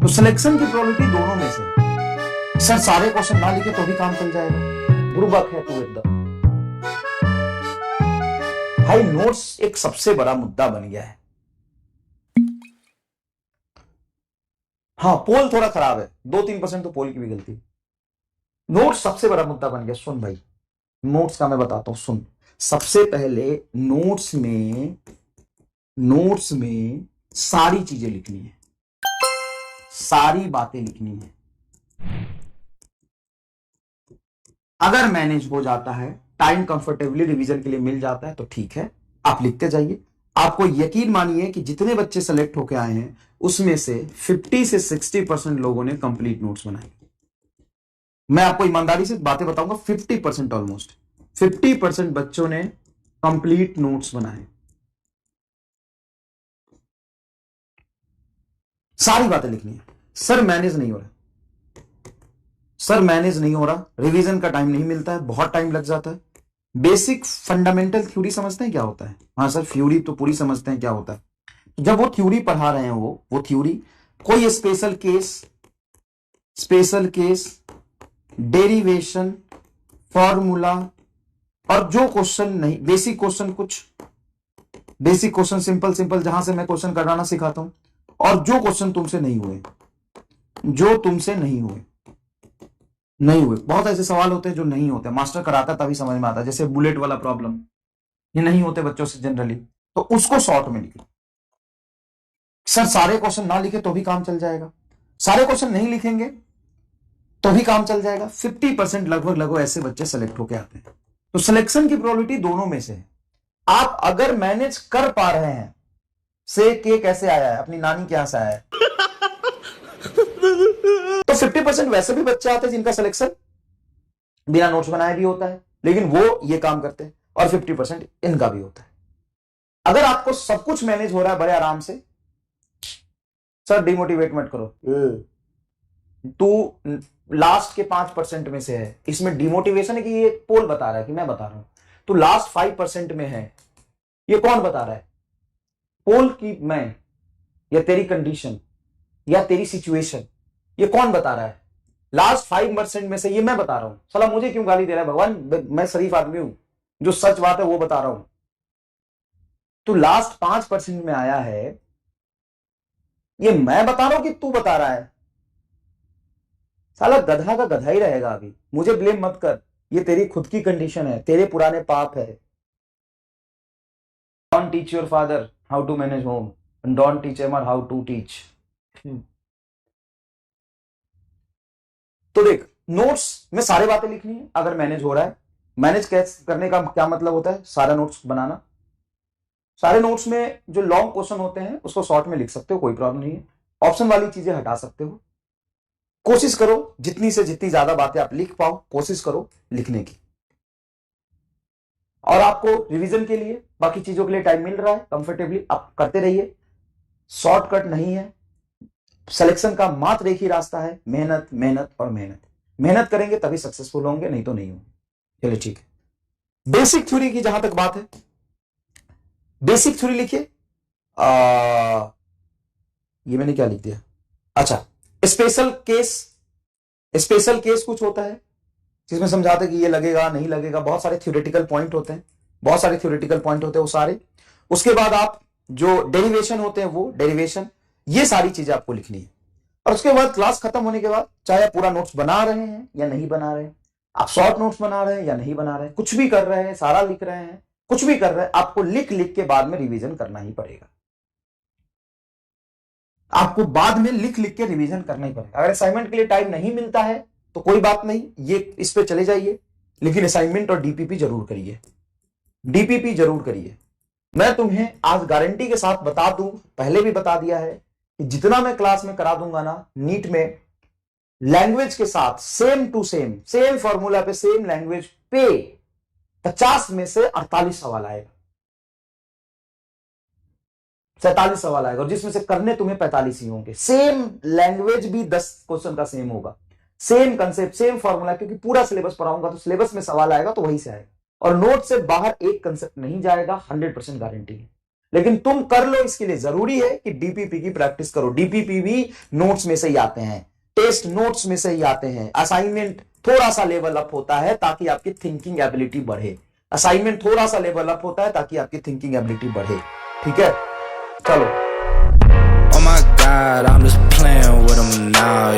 तो सिलेक्शन की प्रोबेबिलिटी दोनों में से है। सर सारे क्वेश्चन ना लिखे तो भी काम चल जाएगा, बुर्बक है तू एकदम। भाई नोट्स एक सबसे बड़ा मुद्दा बन गया है। हाँ पोल थोड़ा खराब है, 2-3% तो पोल की भी गलती। नोट्स सबसे बड़ा मुद्दा बन गया। सुन भाई, नोट्स का मैं बताता हूं, सुन। सबसे पहले नोट्स में सारी चीजें लिखनी है, सारी बातें लिखनी है। अगर मैनेज हो जाता है, टाइम कंफर्टेबली रिवीजन के लिए मिल जाता है तो ठीक है, आप लिखते जाइए। आपको यकीन मानिए कि जितने बच्चे सेलेक्ट होकर आए हैं उसमें से 50 से 60% लोगों ने कंप्लीट नोट्स बनाए। मैं आपको ईमानदारी से बातें बताऊंगा, 50% ऑलमोस्ट 50% बच्चों ने कंप्लीट नोट्स बनाए। सारी बातें लिखनी है। सर मैनेज नहीं हो रहा, सर मैनेज नहीं हो रहा, रिवीजन का टाइम नहीं मिलता है, बहुत टाइम लग जाता है। बेसिक फंडामेंटल थ्योरी समझते हैं क्या होता है? हाँ सर थ्योरी तो पूरी समझते हैं क्या होता है। जब वो थ्योरी पढ़ा रहे हैं, वो थ्योरी कोई स्पेशल केस, डेरिवेशन, फॉर्मूला, और जो क्वेश्चन नहीं, बेसिक क्वेश्चन सिंपल जहां से मैं क्वेश्चन कराना सिखाता हूं, और जो क्वेश्चन तुमसे नहीं हुए, बहुत ऐसे सवाल होते हैं जो नहीं होते, मास्टर कराता तभी समझ में आता है, जैसे बुलेट वाला प्रॉब्लम, ये नहीं होते बच्चों से जनरली, तो उसको शॉर्ट में लिखो। सर सारे क्वेश्चन ना लिखे तो भी काम चल जाएगा, सारे क्वेश्चन नहीं लिखेंगे तो भी काम चल जाएगा। 50% लगभग ऐसे बच्चे सेलेक्ट होके आते हैं। तो सिलेक्शन की प्रोबेबिलिटी दोनों में से है। आप अगर मैनेज कर पा रहे हैं, से के कैसे आया है, अपनी नानी के यहां से आया है, तो 50% वैसे भी बच्चे आते हैं जिनका सिलेक्शन बिना नोट्स बनाए भी होता है, लेकिन वो ये काम करते हैं, और 50% इनका भी होता है। अगर आपको सब कुछ मैनेज हो रहा है बड़े आराम से, सर डिमोटिवेट मत करो, तू लास्ट के 5% में से है। इसमें डिमोटिवेशन है कि ये पोल बता रहा है कि मैं बता रहा हूं, तू लास्ट 5% में है। ये कौन बता रहा है? पोल की मैं, या तेरी कंडीशन, या तेरी सिचुएशन, ये कौन बता रहा है? लास्ट 5% में से ये मैं बता रहा हूं। साला मुझे क्यों गाली दे रहा है भगवान, मैं शरीफ आदमी हूं, जो सच बात है वो बता रहा हूं। तू लास्ट 5% में आया है, ये मैं बता रहा हूं कि तू बता रहा है? साला गधा का गधा ही रहेगा अभी, मुझे ब्लेम मत कर, ये तेरी खुद की कंडीशन है, तेरे पुराने पाप है। Don't teach your father how to manage home, don't teach him how to teach. तो देख, नोट्स में सारी बातें लिखनी है अगर मैनेज हो रहा है। मैनेज करने का क्या मतलब होता है? सारा नोट्स बनाना। सारे नोट्स में जो लॉन्ग क्वेश्चन होते हैं उसको शॉर्ट में लिख सकते हो, कोई प्रॉब्लम नहीं है। ऑप्शन वाली चीजें हटा सकते हो। कोशिश करो जितनी से जितनी ज्यादा बातें आप लिख पाओ, कोशिश करो लिखने की। और आपको रिवीजन के लिए, बाकी चीजों के लिए टाइम मिल रहा है कंफर्टेबली, आप करते रहिए। शॉर्टकट नहीं है। सिलेक्शन का मात्र एक ही रास्ता है, मेहनत मेहनत और मेहनत। मेहनत करेंगे तभी सक्सेसफुल होंगे, नहीं तो नहीं होंगे। चलिए ठीक है। बेसिक थ्योरी की जहां तक बात है, बेसिक थ्योरी लिखिए। ये मैंने क्या लिख दिया? अच्छा, स्पेशल केस कुछ होता है जिसमें समझाते कि ये लगेगा नहीं लगेगा, बहुत सारे थ्योरेटिकल पॉइंट होते हैं, वो सारे। उसके बाद आप जो डेरिवेशन होते हैं, वो डेरिवेशन, ये सारी चीजें आपको लिखनी है। और उसके बाद क्लास खत्म होने के बाद, चाहे आप पूरा नोट्स बना रहे हैं या नहीं बना रहे हैं, आप शॉर्ट नोट्स बना रहे हैं या नहीं बना रहे हैं, कुछ भी कर रहे हैं, सारा लिख रहे हैं, कुछ भी कर रहे हैं, आपको लिख लिख के बाद में रिवीजन करना ही पड़ेगा। आपको बाद में लिख लिख के रिवीजन करना ही पड़ेगा। अगर असाइनमेंट के लिए टाइम नहीं मिलता है तो कोई बात नहीं, ये इस पे चले जाइए, लेकिन असाइनमेंट और डीपीपी जरूर करिए, डीपीपी जरूर करिए। मैं तुम्हें आज गारंटी के साथ बता दूं, पहले भी बता दिया है कि जितना मैं क्लास में करा दूंगा ना, नीट में लैंग्वेज के साथ सेम टू सेम फॉर्मूला पे, सेम लैंग्वेज पे 50 में से 48 सवाल आएगा, 47 सवाल आएगा, और जिसमें से करने तुम्हें 45 ही होंगे। सेम लैंग्वेज भी 10 क्वेश्चन का सेम होगा, सेम कंसेप्ट, सेम फॉर्मूला, क्योंकि पूरा सिलेबस पढ़ाऊंगा तो सिलेबस में सवाल आएगा तो वहीं से आएगा, और नोट से बाहर एक कंसेप्ट नहीं जाएगा, 100% गारंटी है। लेकिन तुम कर लो, इसके लिए जरूरी है कि डीपीपी की प्रैक्टिस करो। डीपीपी भी नोट्स में से ही आते हैं, टेस्ट नोट्स में से ही आते हैं। असाइनमेंट थोड़ा सा लेवल अप होता है ताकि आपकी थिंकिंग एबिलिटी बढ़े। असाइनमेंट थोड़ा सा लेवल अप होता है ताकि आपकी थिंकिंग एबिलिटी बढ़े। ठीक है, चलो। Oh my God, I'm just playing with them now.